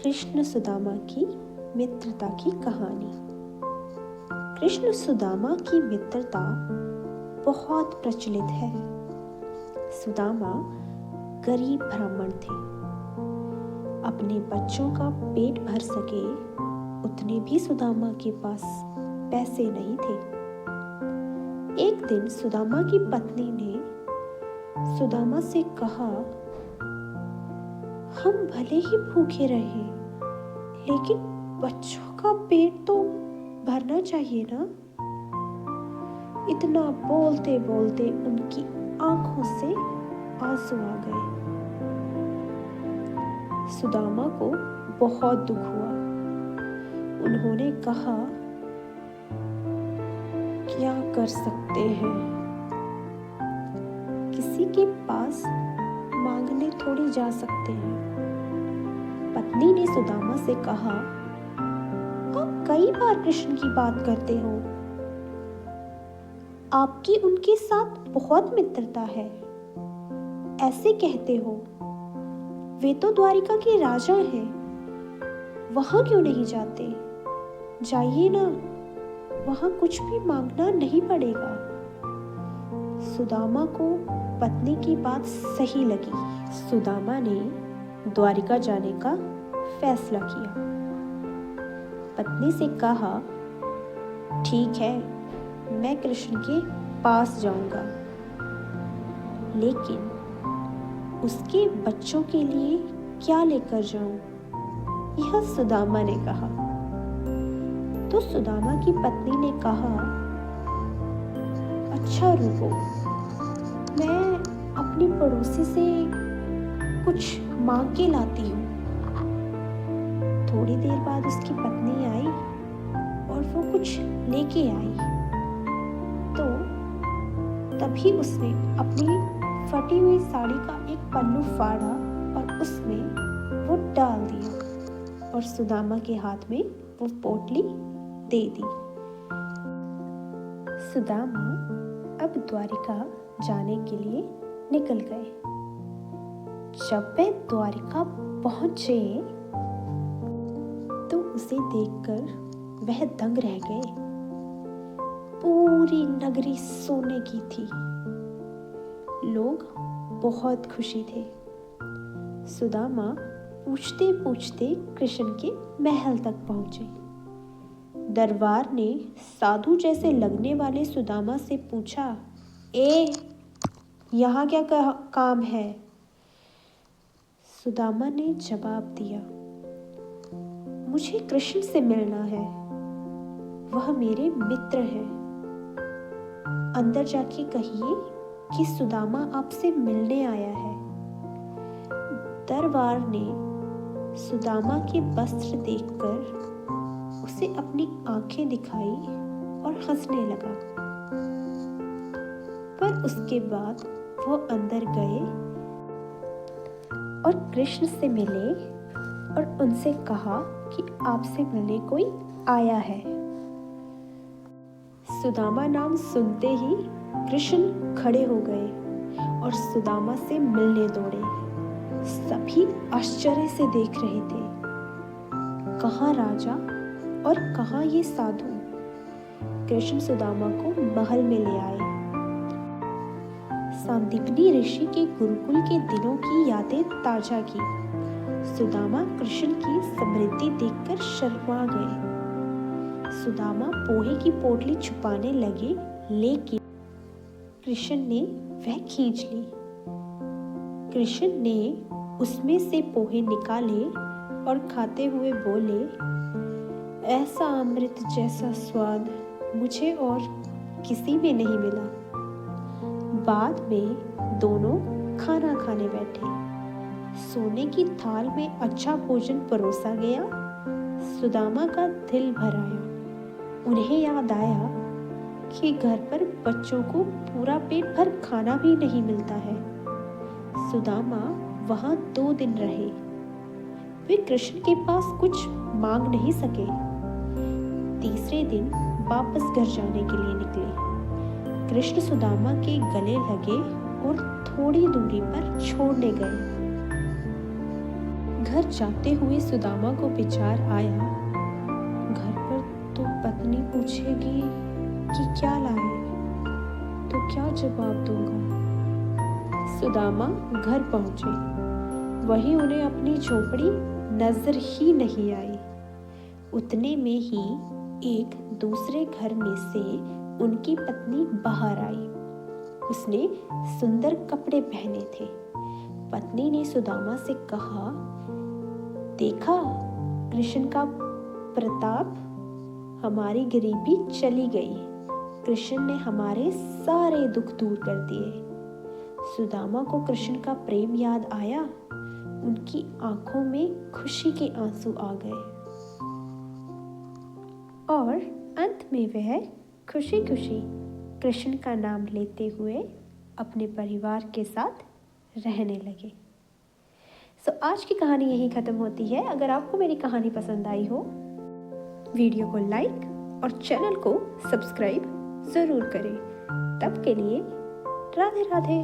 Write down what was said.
कृष्ण सुदामा की मित्रता की कहानी। कृष्ण सुदामा की मित्रता बहुत प्रचलित है। सुदामा गरीब ब्राह्मण थे। अपने बच्चों का पेट भर सके उतने भी सुदामा के पास पैसे नहीं थे। एक दिन सुदामा की पत्नी ने सुदामा से कहा, हम भले ही भूखे रहे लेकिन बच्चों का पेट तो भरना चाहिए ना। इतना बोलते बोलते उनकी आंखों से आंसू आ गए। सुदामा को बहुत दुख हुआ। उन्होंने कहा, क्या कर सकते हैं, किसी के पास मांगने थोड़ी जा सकते हैं। पत्नी ने सुदामा से कहा, आप कई बार कृष्ण की बात करते हो, आपकी उनके साथ बहुत मित्रता है, ऐसे कहते हो। वे तो द्वारिका के राजा हैं, वहां क्यों नहीं जाते? जाइए ना, वहां कुछ भी मांगना नहीं पड़ेगा। सुदामा को पत्नी की बात सही लगी। सुदामा ने द्वारिका जाने का फैसला किया। पत्नी से कहा, ठीक है, मैं कृष्ण के पास जाऊंगा, लेकिन उसके बच्चों के लिए क्या लेकर जाऊं? यह सुदामा ने कहा। तो सुदामा की पत्नी ने कहा, अच्छा रुको, मैं अपनी पड़ोसी से कुछ मांग के लाती हूँ। थोड़ी देर बाद उसकी पत्नी आई और वो कुछ लेके आई। तो तभी उसने अपनी फटी हुई साड़ी का एक पल्लू फाड़ा और उसमें वो डाल दिया और सुदामा के हाथ में वो पोटली दे दी। सुदामा अब द्वारिका जाने के लिए निकल गए। जब वे द्वारिका पहुंचे तो उसे देखकर वह दंग रह गए। पूरी नगरी सोने की थी। लोग बहुत खुशी थे। सुदामा पूछते पूछते कृष्ण के महल तक पहुंचे। दरबार ने साधु जैसे लगने वाले सुदामा से पूछा, यहाँ क्या काम है? सुदामा ने जवाब दिया, मुझे कृष्ण से मिलना है, वह मेरे मित्र हैं। अंदर जाके कहिए कि सुदामा आपसे मिलने आया है। दरबार ने सुदामा के वस्त्र देखकर उसे अपनी आंखें दिखाई और हंसने लगा। पर उसके बाद वो अंदर गए और कृष्ण से मिले और उनसे कहा कि आपसे मिलने कोई आया है। सुदामा नाम सुनते ही कृष्ण खड़े हो गए और सुदामा से मिलने दौड़े। सभी आश्चर्य से देख रहे थे, कहाँ राजा और कहाँ ये साधु। कृष्ण सुदामा को महल में ले आए। सांदीपनी ऋषि के गुरुकुल के दिनों की यादें ताजा की। सुदामा कृष्ण की समृद्धि देखकर शर्मा गए। सुदामा पोहे की पोटली छुपाने लगे, लेकिन कृष्ण ने वह खींच ली। कृष्ण ने उसमें से पोहे निकाले और खाते हुए बोले, ऐसा अमृत जैसा स्वाद मुझे और किसी में नहीं मिला। बाद में दोनों खाना खाने बैठे। सोने की थाल में अच्छा भोजन परोसा गया। सुदामा का दिल भर आया। उन्हें याद आया कि घर पर बच्चों को पूरा पेट भर खाना भी नहीं मिलता है। सुदामा वहां 2 दिन रहे। वे कृष्ण के पास कुछ मांग नहीं सके। तीसरे दिन वापस घर जाने के लिए निकले। कृष्ण सुदामा के गले लगे और थोड़ी दूरी पर छोड़ने गए। घर जाते हुए सुदामा को विचार आया, घर पर तो पत्नी पूछेगी कि क्या लाए, तो क्या जवाब दूंगा। सुदामा घर पहुंचे, वहीं उन्हें अपनी झोपड़ी नजर ही नहीं आई। उतने में ही एक दूसरे घर में से उनकी पत्नी बाहर आई। उसने सुंदर कपड़े पहने थे। पत्नी ने सुदामा से कहा, देखा कृष्ण का प्रताप, हमारी गरीबी चली गई। कृष्ण ने हमारे सारे दुख दूर कर दिए। सुदामा को कृष्ण का प्रेम याद आया। उनकी आंखों में खुशी के आंसू आ गए और अंत में वह खुशी खुशी कृष्ण का नाम लेते हुए अपने परिवार के साथ रहने लगे। आज की कहानी यहीं ख़त्म होती है। अगर आपको मेरी कहानी पसंद आई हो, वीडियो को लाइक और चैनल को सब्सक्राइब ज़रूर करें। तब के लिए राधे राधे।